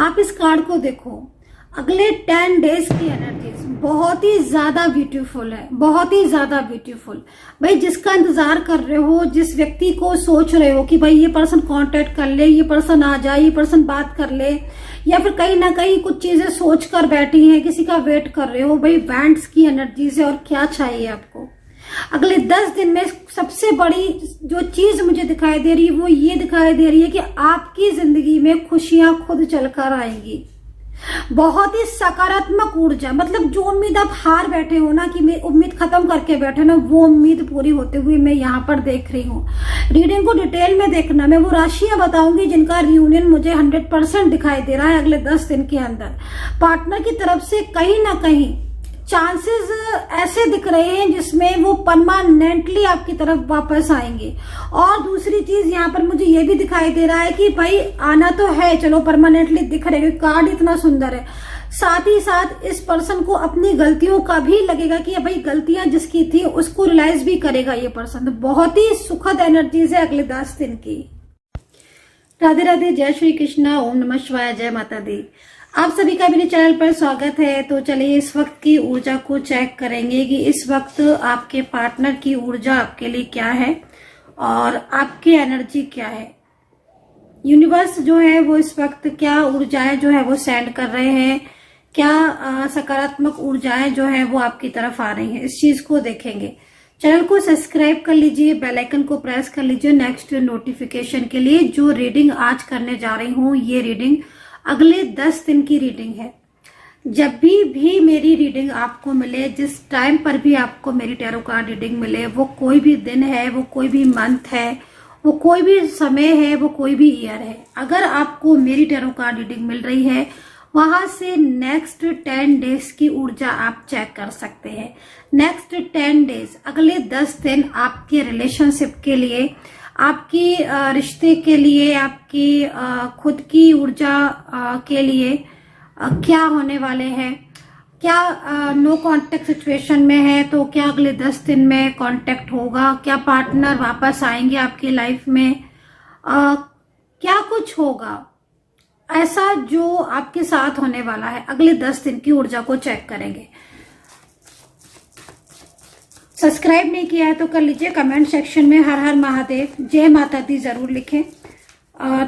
आप इस कार्ड को देखो, अगले 10 डेज की एनर्जीज बहुत ही ज्यादा ब्यूटीफुल है, बहुत ही ज्यादा ब्यूटीफुल। भाई जिसका इंतजार कर रहे हो, जिस व्यक्ति को सोच रहे हो कि भाई ये पर्सन कांटेक्ट कर ले, ये पर्सन आ जाए, ये पर्सन बात कर ले, या फिर कहीं ना कहीं कुछ चीजें सोच कर बैठी हैं, किसी का वेट कर रहे हो, भाई बैंड्स की एनर्जीज है। और क्या चाहिए आपको अगले 10 दिन में? सबसे बड़ी जो चीज मुझे दिखाई दे रही है वो ये दिखाई दे रही है कि आपकी जिंदगी में खुशियां खुद चलकर आएंगी। बहुत ही सकारात्मक ऊर्जा, मतलब जो उम्मीद आप हार बैठे हो ना, कि मैं उम्मीद खत्म करके बैठे ना, वो उम्मीद पूरी होते हुए मैं यहाँ पर देख रही हूँ। रीडिंग को डिटेल में देखना, मैं वो राशियां बताऊंगी जिनका रियूनियन मुझे 100% दिखाई दे रहा है अगले 10 दिन के अंदर। पार्टनर की तरफ से कहीं ना कहीं चांसेस ऐसे दिख रहे हैं जिसमें वो परमानेंटली आपकी तरफ वापस आएंगे। और दूसरी चीज यहाँ पर मुझे ये भी दिखाई दे रहा है कि भाई आना तो है, चलो परमानेंटली दिख रहे हैं, कार्ड इतना सुंदर है। साथ ही साथ इस पर्सन को अपनी गलतियों का भी लगेगा कि भाई गलतियां जिसकी थी उसको रियलाइज भी करेगा ये पर्सन। तो बहुत ही सुखद एनर्जीज है अगले 10 दिन की। राधे राधे, जय श्री कृष्णा, ओम नमः शिवाय, जय माता दी। आप सभी का मेरे चैनल पर स्वागत है। तो चलिए इस वक्त की ऊर्जा को चेक करेंगे कि इस वक्त आपके पार्टनर की ऊर्जा आपके लिए क्या है और आपकी एनर्जी क्या है। यूनिवर्स जो है वो इस वक्त क्या ऊर्जाएं जो है वो सेंड कर रहे हैं, क्या सकारात्मक ऊर्जाएं जो है वो आपकी तरफ आ रही हैं, इस चीज को देखेंगे। चैनल को सब्सक्राइब कर लीजिए, बेल आइकन को प्रेस कर लीजिए नेक्स्ट नोटिफिकेशन के लिए। जो रीडिंग आज करने जा रही हूँ ये रीडिंग अगले 10 दिन की रीडिंग है। जब भी मेरी रीडिंग आपको मिले, जिस टाइम पर भी आपको मेरी टैरो कार्ड रीडिंग मिले, वो कोई भी दिन है, वो कोई भी मंथ है, वो कोई भी समय है, वो कोई भी ईयर है, अगर आपको मेरी टैरो कार्ड रीडिंग मिल रही है वहां से नेक्स्ट 10 डेज की ऊर्जा आप चेक कर सकते हैं। नेक्स्ट 10 डेज, अगले 10 दिन आपके रिलेशनशिप के लिए, आपकी रिश्ते के लिए, आपकी खुद की ऊर्जा के लिए क्या होने वाले हैं। क्या नो कांटेक्ट सिचुएशन में है तो क्या अगले 10 दिन में कांटेक्ट होगा, क्या पार्टनर वापस आएंगे आपकी लाइफ में, क्या कुछ होगा ऐसा जो आपके साथ होने वाला है। अगले 10 दिन की ऊर्जा को चेक करेंगे। सब्सक्राइब नहीं किया है तो कर लीजिए। कमेंट सेक्शन में हर हर महादेव, जय माता दी जरूर लिखें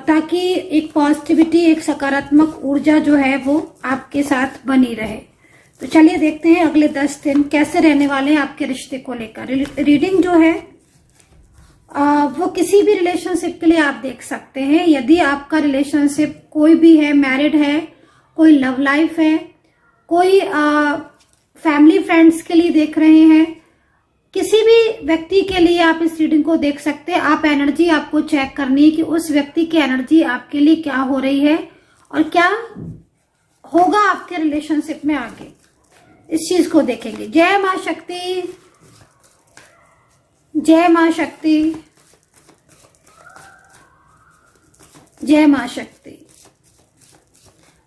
ताकि एक पॉजिटिविटी, एक सकारात्मक ऊर्जा जो है वो आपके साथ बनी रहे। तो चलिए देखते हैं अगले 10 दिन कैसे रहने वाले हैं आपके रिश्ते को लेकर। रीडिंग जो है वो किसी भी रिलेशनशिप के लिए आप देख सकते हैं। यदि आपका रिलेशनशिप कोई भी है, मैरिड है, कोई लव लाइफ है, कोई फैमिली फ्रेंड्स के लिए देख रहे हैं, किसी भी व्यक्ति के लिए आप इस रीडिंग को देख सकते हैं। आप एनर्जी आपको चेक करनी है कि उस व्यक्ति की एनर्जी आपके लिए क्या हो रही है और क्या होगा आपके रिलेशनशिप में आगे, इस चीज को देखेंगे। जय मां शक्ति, जय मां शक्ति, जय मां शक्ति।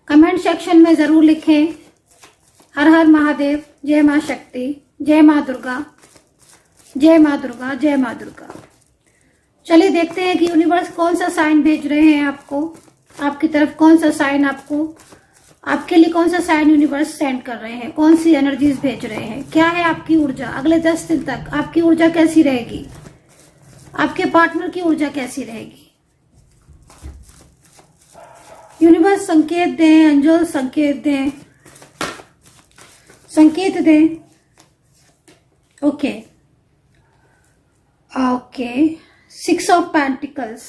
कमेंट सेक्शन में जरूर लिखें हर हर महादेव, जय मां शक्ति, जय मां दुर्गा, जय मां दुर्गा, जय मां दुर्गा। चलिए देखते हैं कि यूनिवर्स कौन सा साइन भेज रहे हैं आपको, आपकी तरफ कौन सा साइन आपके लिए कौन सा साइन यूनिवर्स सेंड कर रहे हैं, कौन सी एनर्जीज भेज रहे हैं, क्या है आपकी ऊर्जा अगले 10 दिन तक। आपकी ऊर्जा कैसी रहेगी, आपके पार्टनर की ऊर्जा कैसी रहेगी। यूनिवर्स संकेत दें, एंजल संकेत दें, संकेत दें। Okay, 6 of pentacles,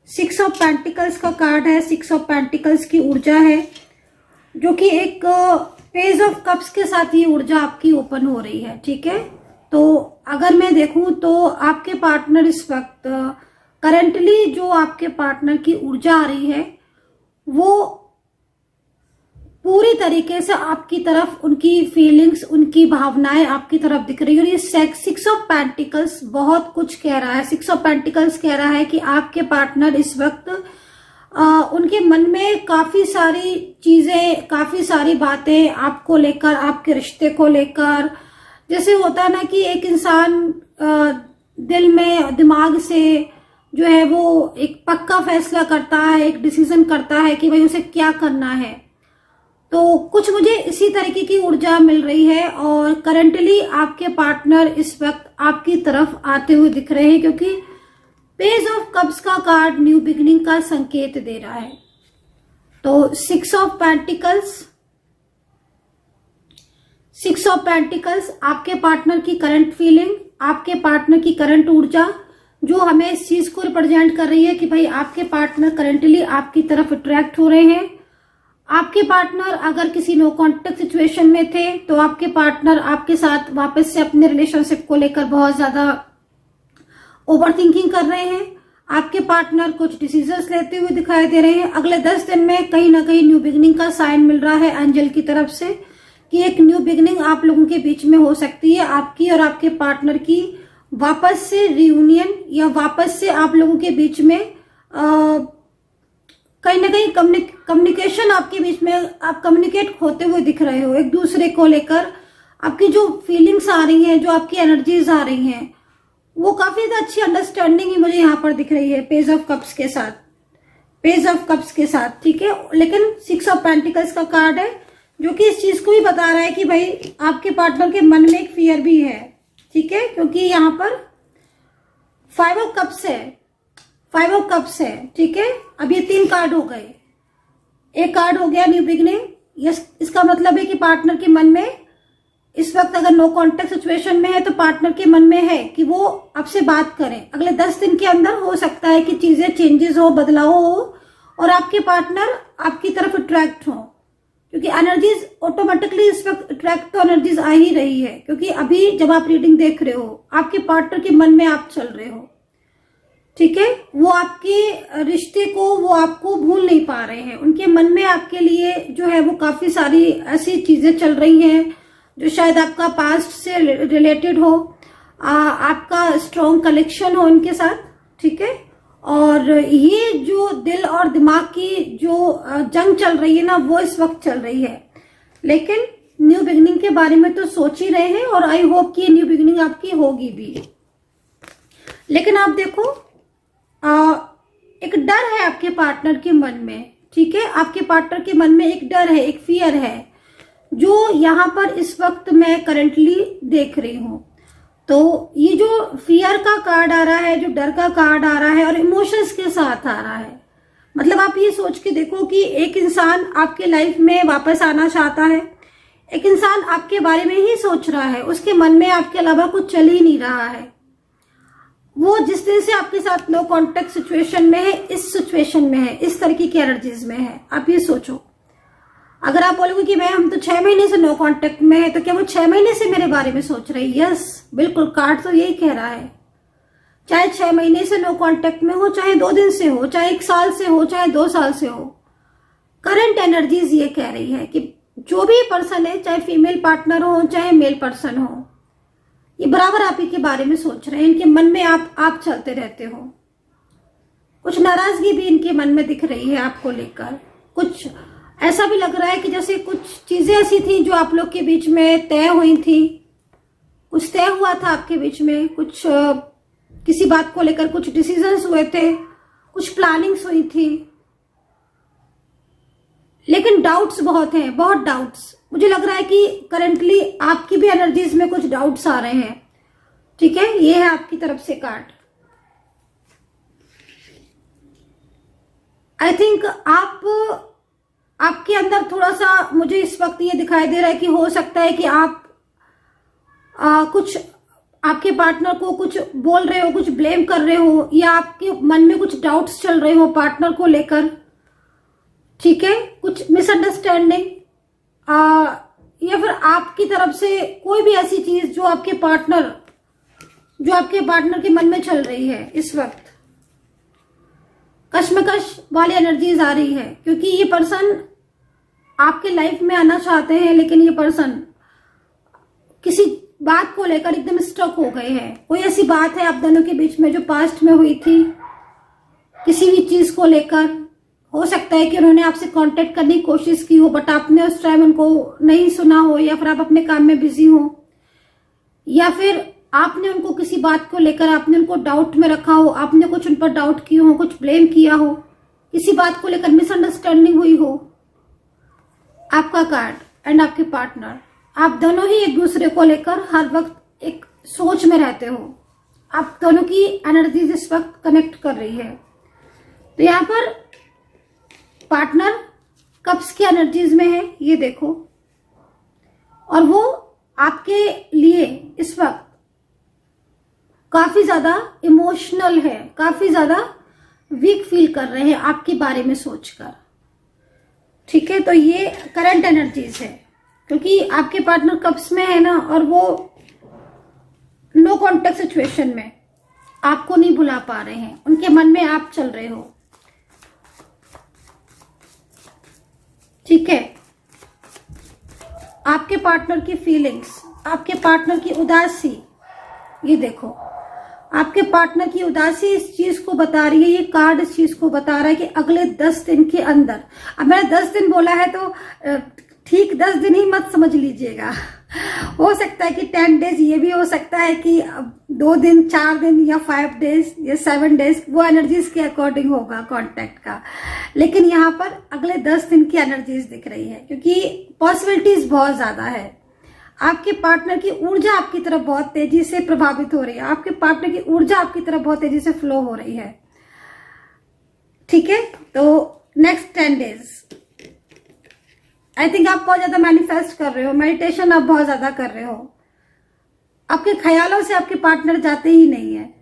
6 of pentacles का कार्ड है। 6 ऑफ पेंटिकल्स की ऊर्जा है जो कि एक पेज ऑफ कप्स के साथ ये ऊर्जा आपकी ओपन हो रही है। ठीक है, तो अगर मैं देखूं तो आपके पार्टनर इस वक्त करंटली जो आपके पार्टनर की ऊर्जा आ रही है वो पूरी तरीके से आपकी तरफ, उनकी फीलिंग्स, उनकी भावनाएं आपकी तरफ दिख रही है। और ये 6 ऑफ पेंटिकल्स बहुत कुछ कह रहा है। 6 ऑफ पेंटिकल्स कह रहा है कि आपके पार्टनर इस वक्त उनके मन में काफी सारी चीजें, काफी सारी बातें आपको लेकर, आपके रिश्ते को लेकर, जैसे होता है ना कि एक इंसान दिल में, दिमाग से जो है वो एक पक्का फैसला करता है, एक डिसीजन करता है कि भाई उसे क्या करना है। तो कुछ मुझे इसी तरीके की ऊर्जा मिल रही है और करंटली आपके पार्टनर इस वक्त आपकी तरफ आते हुए दिख रहे हैं, क्योंकि पेज ऑफ कप्स का कार्ड न्यू बिगिनिंग का संकेत दे रहा है। तो सिक्स ऑफ पेंटिकल्स आपके पार्टनर की करंट फीलिंग, आपके पार्टनर की करंट ऊर्जा जो हमें इस चीज को रिप्रेजेंट कर रही है कि भाई आपके पार्टनर करंटली आपकी तरफ अट्रैक्ट हो रहे हैं। आपके पार्टनर अगर किसी नो कॉन्टेक्ट सिचुएशन में थे तो आपके पार्टनर आपके साथ वापस से अपने रिलेशनशिप को लेकर बहुत ज्यादा ओवर थिंकिंग कर रहे हैं। आपके पार्टनर कुछ डिसीजंस लेते हुए दिखाई दे रहे हैं। अगले 10 दिन में कहीं ना कहीं न्यू बिगिनिंग का साइन मिल रहा है एंजल की तरफ से कि एक न्यू बिगिनिंग आप लोगों के बीच में हो सकती है, आपकी और आपके पार्टनर की वापस से रियूनियन, या वापस से आप लोगों के बीच में कहीं ना कहीं कम्युनिकेशन आपके बीच में, आप कम्युनिकेट होते हुए दिख रहे हो एक दूसरे को लेकर। आपकी जो फीलिंग्स आ रही हैं, जो आपकी एनर्जीज आ रही हैं, वो काफी ज्यादा अच्छी अंडरस्टैंडिंग ही मुझे यहाँ पर दिख रही है पेज ऑफ कप्स के साथ, ठीक है। लेकिन 6 ऑफ पेंटिकल्स का कार्ड है जो कि इस चीज को भी बता रहा है कि भाई आपके पार्टनर के मन में एक फियर भी है, ठीक है, क्योंकि यहाँ पर 5 ऑफ कप्स है, ठीक है। अब ये 3 कार्ड हो गए, एक कार्ड हो गया न्यू बिगिनिंग। इसका मतलब है कि पार्टनर के मन में इस वक्त अगर नो कॉन्टेक्ट सिचुएशन में है तो पार्टनर के मन में है कि वो आपसे बात करें। अगले 10 दिन के अंदर हो सकता है कि चीजें चेंजेस हो, बदलाव हो और आपके पार्टनर आपकी तरफ अट्रैक्ट हो, क्योंकि एनर्जीज ऑटोमेटिकली इस वक्त अट्रैक्ट तो एनर्जीज आ ही रही है, क्योंकि अभी जब आप रीडिंग देख रहे हो आपके पार्टनर के मन में आप चल रहे हो, ठीक है। वो आपके रिश्ते को, वो आपको भूल नहीं पा रहे हैं। उनके मन में आपके लिए जो है वो काफी सारी ऐसी चीजें चल रही हैं जो शायद आपका पास्ट से रिलेटेड हो, आपका स्ट्रॉन्ग कनेक्शन हो इनके साथ, ठीक है। और ये जो दिल और दिमाग की जो जंग चल रही है ना, वो इस वक्त चल रही है। लेकिन न्यू बिगिनिंग के बारे में तो सोच ही रहे हैं और आई होप कि न्यू बिगिनिंग आपकी होगी भी। लेकिन आप देखो, एक डर है आपके पार्टनर के मन में, ठीक है। आपके पार्टनर के मन में एक डर है, एक फियर है, जो यहाँ पर इस वक्त मैं करंटली देख रही हूं। तो ये जो फियर का कार्ड आ रहा है, जो डर का कार्ड आ रहा है और इमोशंस के साथ आ रहा है, मतलब आप ये सोच के देखो कि एक इंसान आपके लाइफ में वापस आना चाहता है, एक इंसान आपके बारे में ही सोच रहा है, उसके मन में आपके अलावा कुछ चल ही नहीं रहा है। वो जिस दिन से आपके साथ नो कॉन्टेक्ट सिचुएशन में है, इस सिचुएशन में है, इस तरीके की एनर्जीज में है। आप ये सोचो, अगर आप बोलोगे कि हम तो 6 महीने से नो कांटेक्ट में है, तो क्या वो 6 महीने से मेरे बारे में सोच रही है? यस, बिल्कुल, कार्ड तो यही कह रहा है। चाहे 6 महीने से नो कांटेक्ट में हो, चाहे 2 दिन से हो, चाहे 1 साल से हो, चाहे 2 साल से हो, करंट एनर्जीज ये कह रही है कि जो भी पर्सन है, चाहे फीमेल पार्टनर हो चाहे मेल पर्सन हो, ये बराबर आप ही के बारे में सोच रहे हैं। इनके मन में आप चलते रहते हो। कुछ नाराजगी भी इनके मन में दिख रही है आपको लेकर। कुछ ऐसा भी लग रहा है कि जैसे कुछ चीजें ऐसी थी जो आप लोग के बीच में तय हुई थी, कुछ तय हुआ था आपके बीच में, कुछ किसी बात को लेकर कुछ डिसीजंस हुए थे, कुछ प्लानिंग्स हुई थी, लेकिन डाउट्स बहुत हैं, बहुत डाउट्स। मुझे लग रहा है कि करंटली आपकी भी एनर्जीज में कुछ डाउट्स आ रहे हैं, ठीक है। ये है आपकी तरफ से कार्ड। आई थिंक आपके अंदर थोड़ा सा मुझे इस वक्त ये दिखाई दे रहा है कि हो सकता है कि आप कुछ आपके पार्टनर को कुछ बोल रहे हो, कुछ ब्लेम कर रहे हो, या आपके मन में कुछ डाउट्स चल रहे हो पार्टनर को लेकर, ठीक है। कुछ मिसअंडरस्टैंडिंग या फिर आपकी तरफ से कोई भी ऐसी चीज जो आपके पार्टनर के मन में चल रही है। इस वक्त कश्मकश वाली एनर्जीज आ रही है, क्योंकि ये पर्सन आपके लाइफ में आना चाहते हैं, लेकिन ये पर्सन किसी बात को लेकर एकदम स्टक हो गए हैं। कोई ऐसी बात है आप दोनों के बीच में जो पास्ट में हुई थी, किसी भी चीज को लेकर। हो सकता है कि उन्होंने आपसे कांटेक्ट करने की कोशिश की हो, बट आपने उस टाइम उनको नहीं सुना हो, या फिर आप अपने काम में बिजी हो, या फिर आपने उनको किसी बात को लेकर आपने उनको डाउट में रखा हो, आपने कुछ उन पर डाउट किए हो, कुछ ब्लेम किया हो, किसी बात को लेकर मिसअंडरस्टैंडिंग हुई हो। आपका कार्ड एंड आपके पार्टनर, आप दोनों ही एक दूसरे को लेकर हर वक्त एक सोच में रहते हो। आप दोनों की एनर्जीज इस वक्त कनेक्ट कर रही है। तो यहाँ पर पार्टनर कप्स की एनर्जीज में है, ये देखो, और वो आपके लिए इस वक्त काफी ज्यादा इमोशनल है, काफी ज्यादा वीक फील कर रहे हैं आपके बारे में सोचकर। ठीक है, तो ये करंट एनर्जीज है, क्योंकि आपके पार्टनर कप्स में है ना, और वो नो कॉन्टेक्ट सिचुएशन में आपको नहीं भुला पा रहे हैं, उनके मन में आप चल रहे हो। ठीक है, आपके पार्टनर की फीलिंग्स, आपके पार्टनर की उदासी, ये देखो, आपके पार्टनर की उदासी इस चीज को बता रही है, ये कार्ड इस चीज को बता रहा है कि अगले 10 दिन के अंदर, अब मैंने 10 दिन बोला है तो ठीक 10 दिन ही मत समझ लीजिएगा, हो सकता है कि 10 डेज, ये भी हो सकता है कि 2 दिन, 4 दिन या 5 डेज या 7 डेज, वो एनर्जीज के अकॉर्डिंग होगा कांटेक्ट का। लेकिन यहाँ पर अगले 10 दिन की एनर्जीज दिख रही है, क्योंकि पॉसिबिलिटीज बहुत ज्यादा है। आपके पार्टनर की ऊर्जा आपकी तरफ बहुत तेजी से प्रभावित हो रही है, आपके पार्टनर की ऊर्जा आपकी तरफ बहुत तेजी से फ्लो हो रही है। ठीक है, तो नेक्स्ट 10 डेज आई थिंक आप बहुत ज्यादा मैनिफेस्ट कर रहे हो, मेडिटेशन आप बहुत ज्यादा कर रहे हो। आपके ख्यालों से आपके पार्टनर जाते ही नहीं है,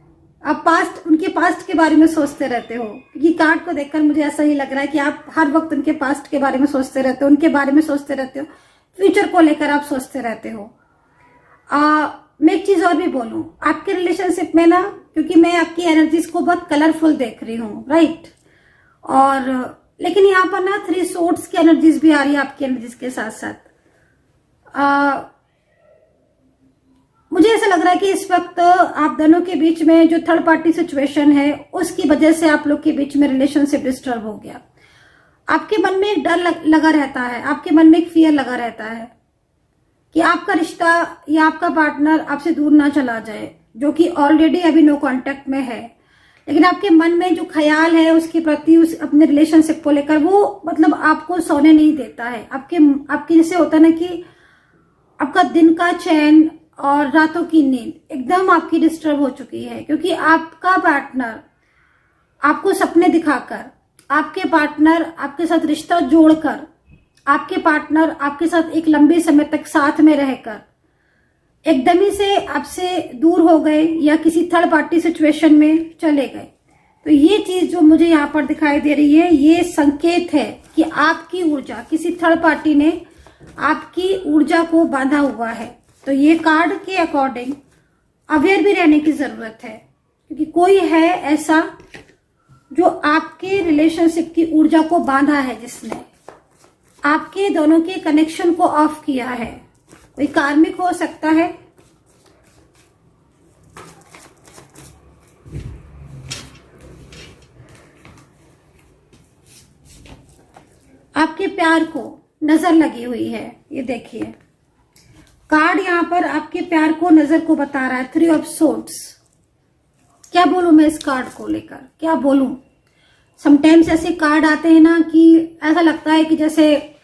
आप उनके पास्ट के बारे में सोचते रहते हो, क्योंकि कार्ड को देखकर मुझे ऐसा ही लग रहा है कि आप हर वक्त उनके पास्ट के बारे में सोचते रहते हो, उनके बारे में सोचते रहते हो, फ्यूचर को लेकर आप सोचते रहते हो। मैं एक चीज और भी बोलूं, आपके रिलेशनशिप में ना, क्योंकि मैं आपकी एनर्जीज को बहुत कलरफुल देख रही हूँ, राइट, और लेकिन यहाँ पर ना 3 सोर्ड्स की एनर्जीज भी आ रही है आपकी एनर्जीज के साथ साथ। मुझे ऐसा लग रहा है कि इस वक्त आप दोनों के बीच में जो थर्ड पार्टी सिचुएशन है, उसकी वजह से आप लोग के बीच में रिलेशनशिप डिस्टर्ब हो गया। आपके मन में एक डर लगा रहता है, आपके मन में एक फियर लगा रहता है कि आपका रिश्ता या आपका पार्टनर आपसे दूर ना चला जाए, जो कि ऑलरेडी अभी नो कांटेक्ट में है। लेकिन आपके मन में जो ख्याल है उसके प्रति, उस अपने रिलेशनशिप को लेकर, वो मतलब आपको सोने नहीं देता है। आपके जैसे होता है ना कि आपका दिन का चैन और रातों की नींद एकदम आपकी डिस्टर्ब हो चुकी है, क्योंकि आपका पार्टनर आपको सपने दिखाकर, आपके पार्टनर आपके साथ रिश्ता जोड़कर, आपके पार्टनर आपके साथ एक लंबे समय तक साथ में रहकर एकदम ही से आपसे दूर हो गए या किसी थर्ड पार्टी सिचुएशन में चले गए। तो ये चीज जो मुझे यहाँ पर दिखाई दे रही है, ये संकेत है कि आपकी ऊर्जा, किसी थर्ड पार्टी ने आपकी ऊर्जा को बांधा हुआ है। तो ये कार्ड के अकॉर्डिंग अवेयर भी रहने की जरूरत है, क्योंकि कोई है ऐसा जो आपके रिलेशनशिप की ऊर्जा को बांधा है, जिसने आपके दोनों के कनेक्शन को ऑफ किया है। कोई कार्मिक हो सकता है, आपके प्यार को नजर लगी हुई है। ये देखिए, कार्ड यहाँ पर आपके प्यार को, नजर को बता रहा है, 3 ऑफ सोर्ड्स। क्या बोलूं मैं इस कार्ड को लेकर, क्या बोलूं? समटाइम्स ऐसे कार्ड आते हैं ना कि ऐसा लगता है कि जैसे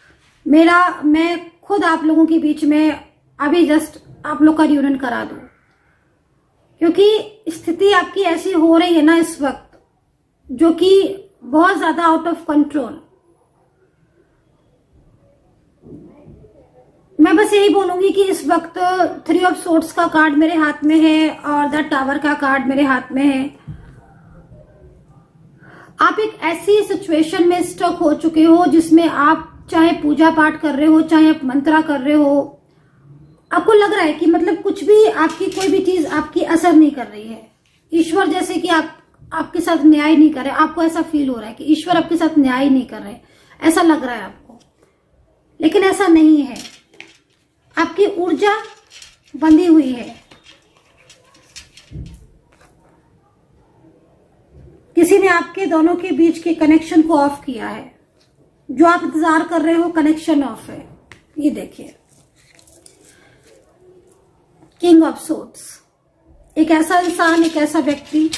मैं खुद आप लोगों के बीच में अभी जस्ट आप लोग का रियूनियन करा दूं, क्योंकि स्थिति आपकी ऐसी हो रही है ना इस वक्त, जो कि बहुत ज्यादा आउट ऑफ कंट्रोल। मैं बस यही बोलूंगी कि इस वक्त 3 ऑफ सोर्ड्स का कार्ड मेरे हाथ में है और द टावर का कार्ड मेरे हाथ में है। आप एक ऐसी सिचुएशन में स्टक हो चुके हो जिसमें आप चाहे पूजा पाठ कर रहे हो, चाहे आप मंत्रा कर रहे हो, आपको लग रहा है कि मतलब कुछ भी, आपकी कोई भी चीज आपकी असर नहीं कर रही है। ईश्वर जैसे कि आपके साथ न्याय नहीं कर रहे, आपको ऐसा फील हो रहा है कि ईश्वर आपके साथ न्याय नहीं कर रहे, ऐसा लग रहा है आपको। लेकिन ऐसा नहीं है, आपकी ऊर्जा बंधी हुई है। किसी ने आपके दोनों के बीच के कनेक्शन को ऑफ किया है। जो आप इंतजार कर रहे हो, कनेक्शन ऑफ है। ये देखिए, किंग ऑफ सोर्ड्स, एक ऐसा इंसान, एक ऐसा व्यक्ति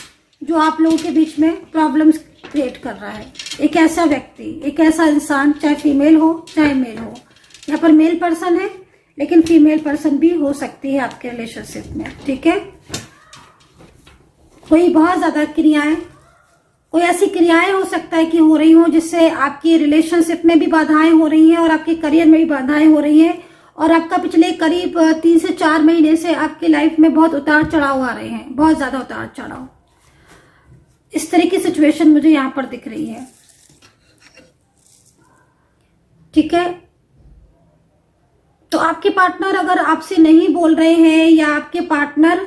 जो आप लोगों के बीच में प्रॉब्लम्स क्रिएट कर रहा है। एक ऐसा व्यक्ति, एक ऐसा इंसान, चाहे फीमेल हो चाहे मेल हो। यहाँ पर मेल पर्सन है लेकिन फीमेल पर्सन भी हो सकती है आपके रिलेशनशिप में। ठीक है, कोई बहुत ज्यादा क्रियाएं, कोई ऐसी क्रियाएं हो सकता है कि हो रही हो जिससे आपकी रिलेशनशिप में भी बाधाएं हो रही हैं और आपके करियर में भी बाधाएं हो रही हैं, और आपका पिछले करीब 3 से 4 महीने से आपकी लाइफ में बहुत उतार चढ़ाव आ रहे हैं, बहुत ज्यादा उतार चढ़ाव। इस तरह की सिचुएशन मुझे यहां पर दिख रही है। ठीक है, तो आपके पार्टनर अगर आपसे नहीं बोल रहे हैं या आपके पार्टनर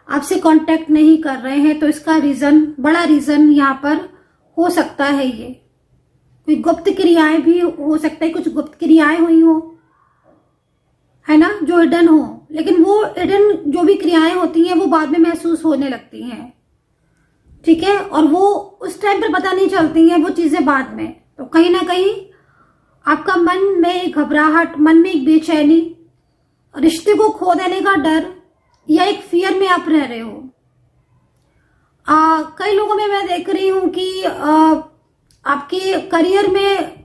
आपसे कांटेक्ट नहीं कर रहे हैं तो इसका रीजन, बड़ा रीजन यहाँ पर हो सकता है ये कोई गुप्त क्रियाएं भी हो सकता है। कुछ गुप्त क्रियाएं हुई हो, है ना, जो हिडन हो, लेकिन वो हिडन जो भी क्रियाएं होती हैं वो बाद में महसूस होने लगती हैं। ठीक है, और वो उस टाइम पर पता नहीं चलती हैं वो चीजें बाद में। तो कहीं ना कहीं आपका मन में एक घबराहट, मन में एक बेचैनी, रिश्ते को खो देने का डर या एक फियर में आप रह रहे हो। कई लोगों में मैं देख रही हूं कि आपके करियर में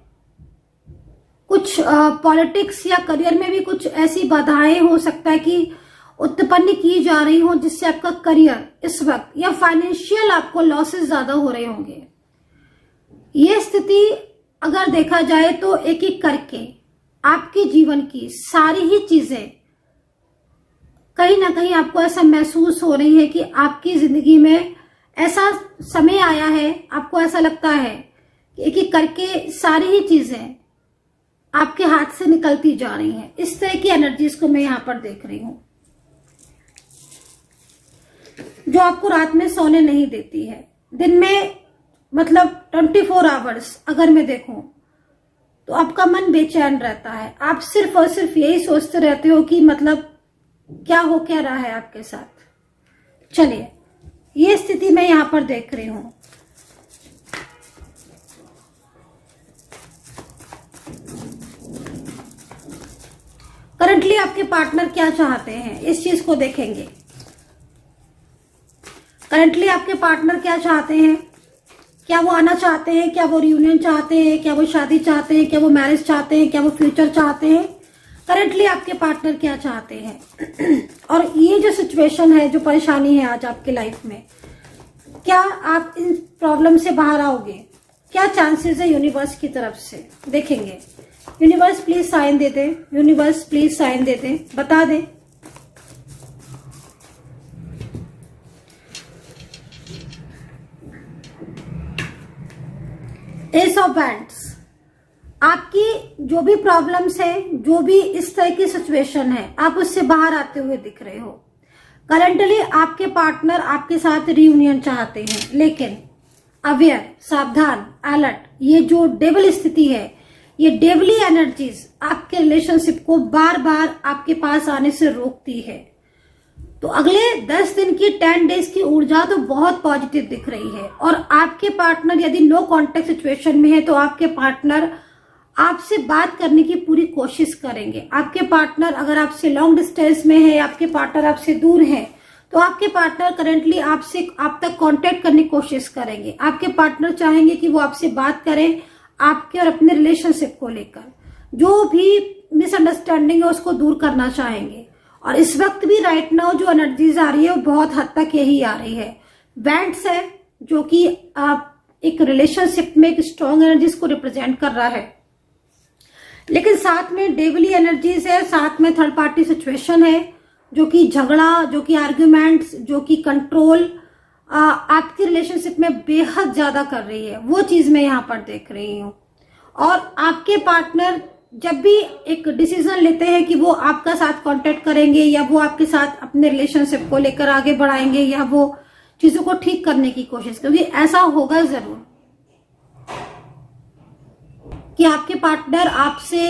कुछ पॉलिटिक्स या करियर में भी कुछ ऐसी बाधाएं हो सकता है कि उत्पन्न की जा रही हो जिससे आपका करियर इस वक्त या फाइनेंशियल आपको लॉसेस ज्यादा हो रहे होंगे। ये स्थिति अगर देखा जाए तो एक एक करके आपके जीवन की सारी ही चीजें कहीं ना कहीं आपको ऐसा महसूस हो रही है कि आपकी जिंदगी में ऐसा समय आया है, आपको ऐसा लगता है कि एक एक करके सारी ही चीजें आपके हाथ से निकलती जा रही हैं। इस तरह की एनर्जीज को मैं यहां पर देख रही हूं जो आपको रात में सोने नहीं देती है। दिन में मतलब 24 आवर्स अगर मैं देखूं तो आपका मन बेचैन रहता है। आप सिर्फ और सिर्फ यही सोचते रहते हो कि मतलब क्या रहा है आपके साथ। चलिए, ये स्थिति मैं यहां पर देख रही हूं। करंटली आपके पार्टनर क्या चाहते हैं, इस चीज को देखेंगे। करंटली आपके पार्टनर क्या चाहते हैं? क्या वो आना चाहते हैं? क्या वो रियूनियन चाहते हैं? क्या वो शादी चाहते हैं? क्या वो मैरिज चाहते हैं? क्या वो फ्यूचर चाहते हैं? करंटली आपके पार्टनर क्या चाहते हैं? और ये जो सिचुएशन है, जो परेशानी है आज आपके लाइफ में, क्या आप इन प्रॉब्लम से बाहर आओगे? क्या चांसेस है यूनिवर्स की तरफ से? देखेंगे। यूनिवर्स प्लीज साइन दे दे, यूनिवर्स प्लीज साइन दे दे, बता दे। एस ऑफ वैंड्स, आपकी जो भी प्रॉब्लम्स है, जो भी इस तरह की सिचुएशन है, आप उससे बाहर आते हुए दिख रहे हो। करंटली आपके पार्टनर आपके साथ रियूनियन चाहते हैं, लेकिन अवेयर, सावधान, अलर्ट, ये जो डेविल स्थिति है, ये डेविली एनर्जीज आपके रिलेशनशिप को बार बार आपके पास आने से रोकती है। तो अगले 10 दिन की 10 डेज की ऊर्जा तो बहुत पॉजिटिव दिख रही है। और आपके पार्टनर यदि नो कांटेक्ट सिचुएशन में है तो आपके पार्टनर आपसे बात करने की पूरी कोशिश करेंगे। आपके पार्टनर अगर आपसे लॉन्ग डिस्टेंस में है, आपके पार्टनर आपसे दूर है, तो आपके पार्टनर करंटली आपसे आप तक कांटेक्ट करने की कोशिश करेंगे। आपके पार्टनर चाहेंगे कि वो आपसे बात करें आपके और अपने रिलेशनशिप को लेकर। जो भी मिसअंडरस्टैंडिंग है उसको दूर करना चाहेंगे। और इस वक्त भी राइट नाउ जो एनर्जीज आ रही है वो बहुत हद तक यही आ रही है। वैंड्स है जो कि आप एक रिलेशनशिप में एक स्ट्रॉन्ग एनर्जीज को रिप्रेजेंट कर रहा है, लेकिन साथ में डेविली एनर्जीज है, साथ में थर्ड पार्टी सिचुएशन है जो कि झगड़ा, जो कि आर्ग्यूमेंट्स, जो कि कंट्रोल आपकी रिलेशनशिप में बेहद ज्यादा कर रही है। वो चीज मैं यहाँ पर देख रही हूँ। और आपके पार्टनर जब भी एक डिसीजन लेते हैं कि वो आपका साथ कांटेक्ट करेंगे या वो आपके साथ अपने रिलेशनशिप को लेकर आगे बढ़ाएंगे या वो चीजों को ठीक करने की कोशिश, क्योंकि ऐसा होगा जरूर कि आपके पार्टनर आपसे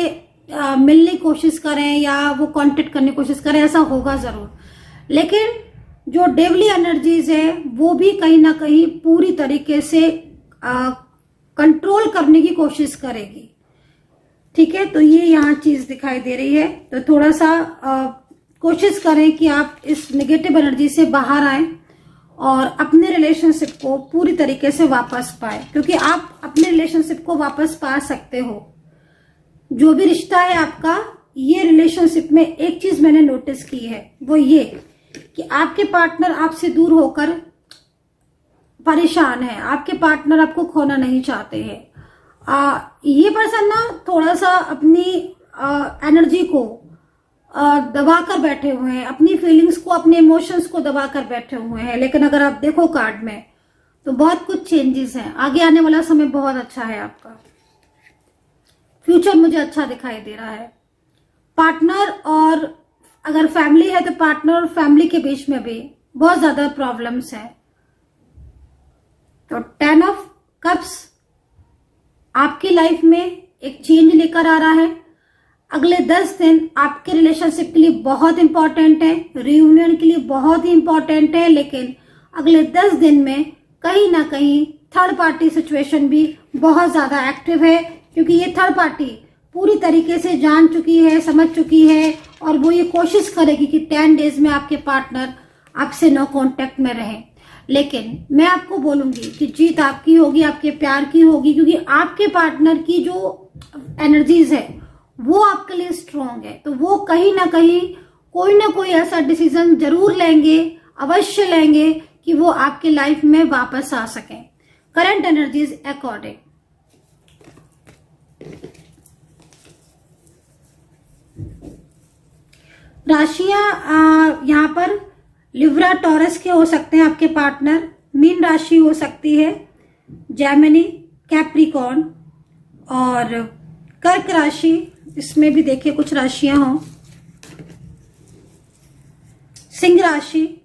मिलने की कोशिश करें या वो कांटेक्ट करने की कोशिश करें, ऐसा होगा जरूर। लेकिन जो डेविली एनर्जीज है वो भी कहीं ना कहीं पूरी तरीके से कंट्रोल करने की कोशिश करेगी। ठीक है, तो ये यहाँ चीज दिखाई दे रही है। तो थोड़ा सा कोशिश करें कि आप इस नेगेटिव एनर्जी से बाहर आए और अपने रिलेशनशिप को पूरी तरीके से वापस पाए, क्योंकि आप अपने रिलेशनशिप को वापस पा सकते हो। जो भी रिश्ता है आपका, ये रिलेशनशिप में एक चीज मैंने नोटिस की है, वो ये कि आपके पार्टनर आपसे दूर होकर परेशान है, आपके पार्टनर आपको खोना नहीं चाहते हैं। ये पर्सन ना थोड़ा सा अपनी एनर्जी को दबा कर बैठे हुए हैं, अपनी फीलिंग्स को, अपने इमोशंस को दबा कर बैठे हुए हैं। लेकिन अगर आप देखो कार्ड में तो बहुत कुछ चेंजेस हैं। आगे आने वाला समय बहुत अच्छा है आपका, फ्यूचर मुझे अच्छा दिखाई दे रहा है। पार्टनर और अगर फैमिली है तो पार्टनर और फैमिली के बीच में भी बहुत ज्यादा प्रॉब्लम्स हैं। तो 10 ऑफ कप्स आपकी लाइफ में एक चेंज लेकर आ रहा है। अगले 10 दिन आपके रिलेशनशिप के लिए बहुत इंपॉर्टेंट है, रियूनियन के लिए बहुत ही इंपॉर्टेंट है। लेकिन अगले 10 दिन में कहीं ना कहीं थर्ड पार्टी सिचुएशन भी बहुत ज्यादा एक्टिव है, क्योंकि ये थर्ड पार्टी पूरी तरीके से जान चुकी है, समझ चुकी है, और वो ये कोशिश करेगी कि 10 डेज में आपके पार्टनर आपसे नो कांटेक्ट में रहे। लेकिन मैं आपको बोलूंगी कि जीत आपकी होगी, आपके प्यार की होगी, क्योंकि आपके पार्टनर की जो एनर्जीज है वो आपके लिए स्ट्रांग है। तो वो कहीं ना कहीं कोई ना कोई ऐसा डिसीजन जरूर लेंगे, अवश्य लेंगे, कि वो आपके लाइफ में वापस आ सकें करंट एनर्जीज अकॉर्डिंग। राशियां यहाँ पर लिब्रा टॉरस के हो सकते हैं आपके पार्टनर, मीन राशि हो सकती है, जेमिनी, कैप्रिकॉर्न और कर्क राशि, इसमें भी देखिए कुछ राशियां हों, सिंह राशि,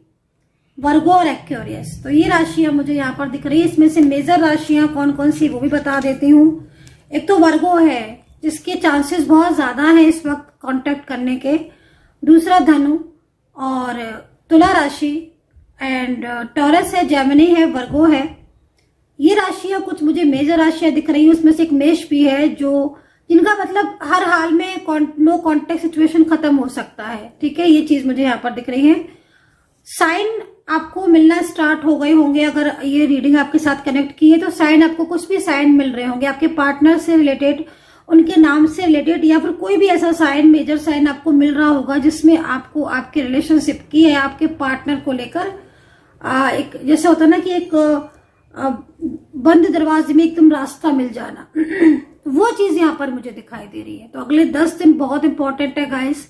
वर्गो और एक्वेरियस। तो ये राशियां मुझे यहाँ पर दिख रही है। इसमें से मेजर राशियां कौन कौन सी वो भी बता देती हूँ। एक तो वर्गो है, जिसके चांसेस बहुत ज्यादा हैं इस वक्त कांटेक्ट करने के। दूसरा धनु और तुला राशि, एंड टॉरस है, जेमिनी है, वर्गो है। ये राशियां कुछ मुझे मेजर राशियां दिख रही है। उसमें से एक मेष भी है, जो जिनका मतलब हर हाल में नो कॉन्टेक्ट सिचुएशन खत्म हो सकता है। ठीक है, ये चीज मुझे यहाँ पर दिख रही है। साइन आपको मिलना स्टार्ट हो गए होंगे, अगर ये रीडिंग आपके साथ कनेक्ट की है तो साइन आपको कुछ भी साइन मिल रहे होंगे आपके पार्टनर से रिलेटेड, उनके नाम से रिलेटेड, या फिर कोई भी ऐसा साइन, मेजर साइन आपको मिल रहा होगा जिसमें आपको आपके रिलेशनशिप की या आपके पार्टनर को लेकर एक जैसे होता है ना कि एक बंद दरवाजे में एकदम रास्ता मिल जाना वो चीज यहाँ पर मुझे दिखाई दे रही है। तो अगले 10 दिन बहुत इंपॉर्टेंट है गाइस।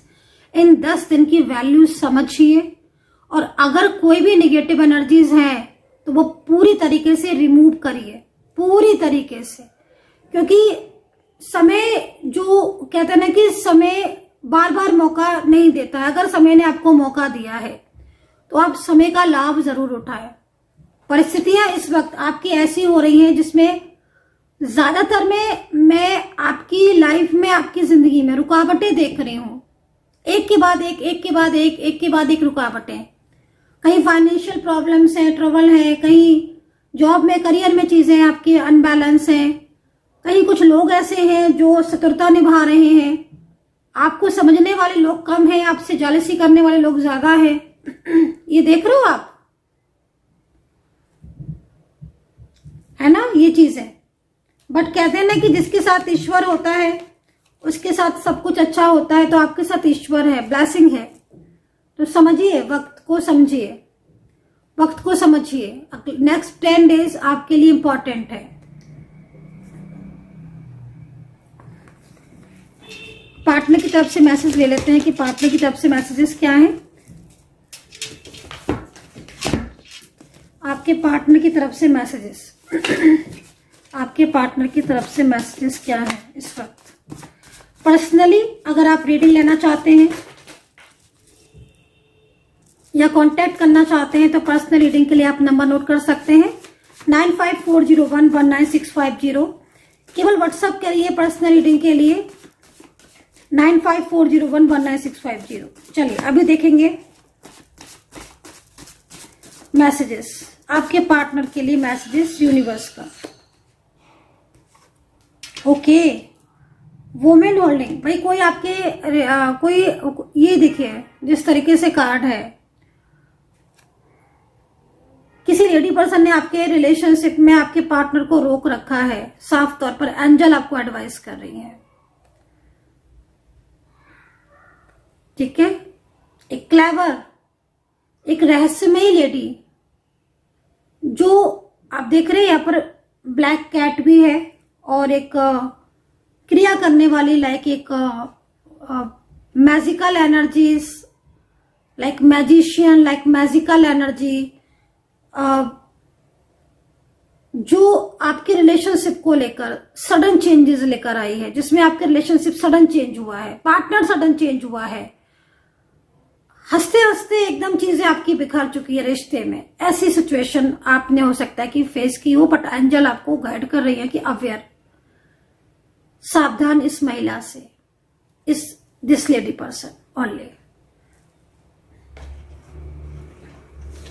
इन 10 दिन की वैल्यू समझिए, और अगर कोई भी निगेटिव एनर्जीज हैं तो वो पूरी तरीके से रिमूव करिए, पूरी तरीके से, क्योंकि समय जो कहते हैं ना कि समय बार बार मौका नहीं देता है। अगर समय ने आपको मौका दिया है तो आप समय का लाभ जरूर उठाएं। परिस्थितियां इस वक्त आपकी ऐसी हो रही हैं जिसमें ज्यादातर में मैं आपकी लाइफ में, आपकी जिंदगी में रुकावटें देख रही हूं, एक के बाद एक, एक के बाद एक, एक के बाद एक रुकावटें। कहीं फाइनेंशियल प्रॉब्लम्स हैं, ट्रबल है, कहीं जॉब में, करियर में चीजें आपके अनबैलेंस हैं, कहीं कुछ लोग ऐसे हैं जो शत्रुता निभा रहे हैं, आपको समझने वाले लोग कम हैं, आपसे जेलसी करने वाले लोग ज्यादा हैं। ये देख रहे हो आप, है ना, ये चीज है। बट कहते हैं ना कि जिसके साथ ईश्वर होता है उसके साथ सब कुछ अच्छा होता है। तो आपके साथ ईश्वर है, ब्लेसिंग है। तो समझिए, वक्त को समझिए, वक्त को समझिए। नेक्स्ट 10 डेज आपके लिए इंपॉर्टेंट है। पार्टनर की तरफ से मैसेज ले लेते हैं कि पार्टनर की तरफ से मैसेजेस क्या हैं। आपके पार्टनर की तरफ से मैसेजेस आपके पार्टनर की तरफ से मैसेजेस क्या है इस वक्त। पर्सनली अगर आप रीडिंग लेना चाहते हैं या कांटेक्ट करना चाहते हैं तो पर्सनल रीडिंग के लिए आप नंबर नोट कर सकते हैं 9540119650। केवल व्हाट्सएप करिए पर्सनल रीडिंग के लिए 9540119650। चलिए अभी देखेंगे मैसेजेस, आपके पार्टनर के लिए मैसेजेस यूनिवर्स का। ओके, वुमेन होल्डिंग, भाई कोई आपके कोई ये देखिए जिस तरीके से कार्ड है, किसी लेडी पर्सन ने आपके रिलेशनशिप में आपके पार्टनर को रोक रखा है। साफ तौर पर एंजल आपको एडवाइस कर रही है, ठीक है। एक क्लेवर, एक रहस्यमयी लेडी, जो आप देख रहे हैं यहाँ पर ब्लैक कैट भी है और एक क्रिया करने वाली, लाइक एक magical energies, like magician, like magical energy, जो आपके रिलेशनशिप को लेकर सडन चेंजेस लेकर आई है, जिसमें आपके रिलेशनशिप सडन चेंज हुआ है, पार्टनर सडन चेंज हुआ है, हंसते हंसते एकदम चीजें आपकी बिखर चुकी है रिश्ते में। ऐसी सिचुएशन आपने हो सकता है कि फेस की हो, बट एंजल आपको गाइड कर रही है कि अवेयर, सावधान इस महिला से, इस this lady person only.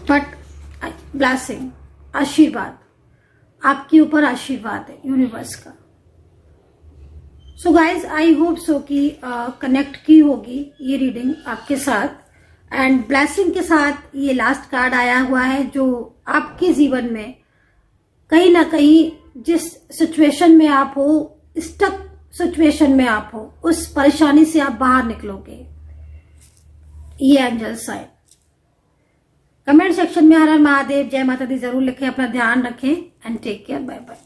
But blessing, आशीर्वाद, आपके ऊपर आशीर्वाद है यूनिवर्स का। So guys, I hope so कि कनेक्ट की होगी ये रीडिंग आपके साथ। एंड ब्लेसिंग के साथ ये लास्ट कार्ड आया हुआ है, जो आपके जीवन में कहीं ना कहीं जिस सिचुएशन में आप हो, स्टक सिचुएशन में आप हो, उस परेशानी से आप बाहर निकलोगे। ये एंजल साइन। कमेंट सेक्शन में हर हर महादेव, जय माता दी जरूर लिखें। अपना ध्यान रखें and take care. Bye bye.